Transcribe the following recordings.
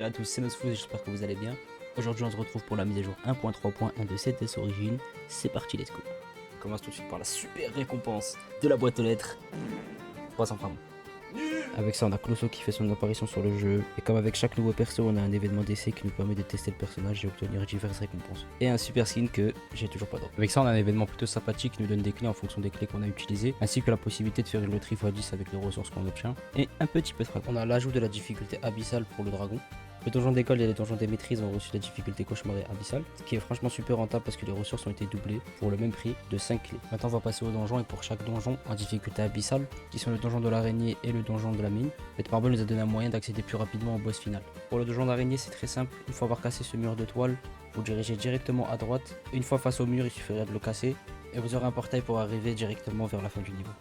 Salut à tous, c'est Nosfous et j'espère que vous allez bien. Aujourd'hui on se retrouve pour la mise à jour 1.3.1 de CTS Origin. C'est parti, let's go. On commence tout de suite par la super récompense de la boîte aux lettres. 300 francs. Avec ça on a Closso qui fait son apparition sur le jeu. Et comme avec chaque nouveau perso on a un événement d'essai qui nous permet de tester le personnage et obtenir diverses récompenses. Et un super skin que j'ai toujours pas d'or. Avec ça on a un événement plutôt sympathique qui nous donne des clés en fonction des clés qu'on a utilisées. Ainsi que la possibilité de faire une loterie x10 avec les ressources qu'on obtient. Et un petit peu de frag. On a l'ajout de la difficulté abyssale pour le dragon. Le donjon d'école et les donjons des maîtrises ont reçu la difficulté cauchemar et abyssale, ce qui est franchement super rentable parce que les ressources ont été doublées pour le même prix de 5 clés. Maintenant on va passer au donjon et pour chaque donjon en difficulté abyssale, qui sont le donjon de l'araignée et le donjon de la mine, Maître Marble nous a donné un moyen d'accéder plus rapidement au boss final. Pour le donjon d'araignée c'est très simple, une fois avoir cassé ce mur de toile, vous dirigez directement à droite, une fois face au mur il suffirait de le casser, et vous aurez un portail pour arriver directement vers la fin du niveau.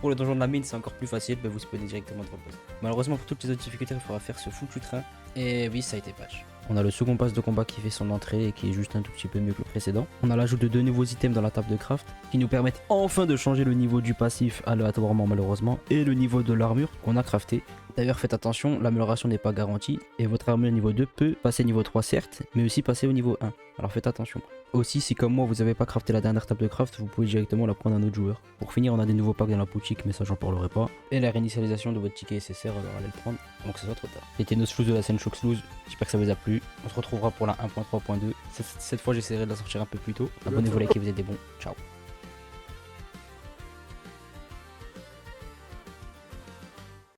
Pour le donjon de la mine c'est encore plus facile, vous spawnez directement devant le boss. Malheureusement pour toutes les autres difficultés il faudra faire ce foutu train. Et oui, ça a été patch. On a le second pass de combat qui fait son entrée et qui est juste un tout petit peu mieux que le précédent. On a l'ajout de 2 nouveaux items dans la table de craft qui nous permettent enfin de changer le niveau du passif aléatoirement malheureusement et le niveau de l'armure qu'on a crafté. D'ailleurs faites attention, l'amélioration n'est pas garantie et votre armure niveau 2 peut passer niveau 3 certes, mais aussi passer au niveau 1. Alors faites attention. Aussi si comme moi vous n'avez pas crafté la dernière table de craft, vous pouvez directement la prendre à un autre joueur. Pour finir on a des nouveaux packs dans la boutique mais ça j'en parlerai pas. Et la réinitialisation de votre ticket SSR alors allez le prendre donc c'est pas trop tard. C'était Nosfous de la scène Shoxloose, j'espère que ça vous a plu. On se retrouvera pour la 1.3.2. Cette fois j'essaierai de la sortir un peu plus tôt. Abonnez-vous, likez, vous êtes des bons. Ciao.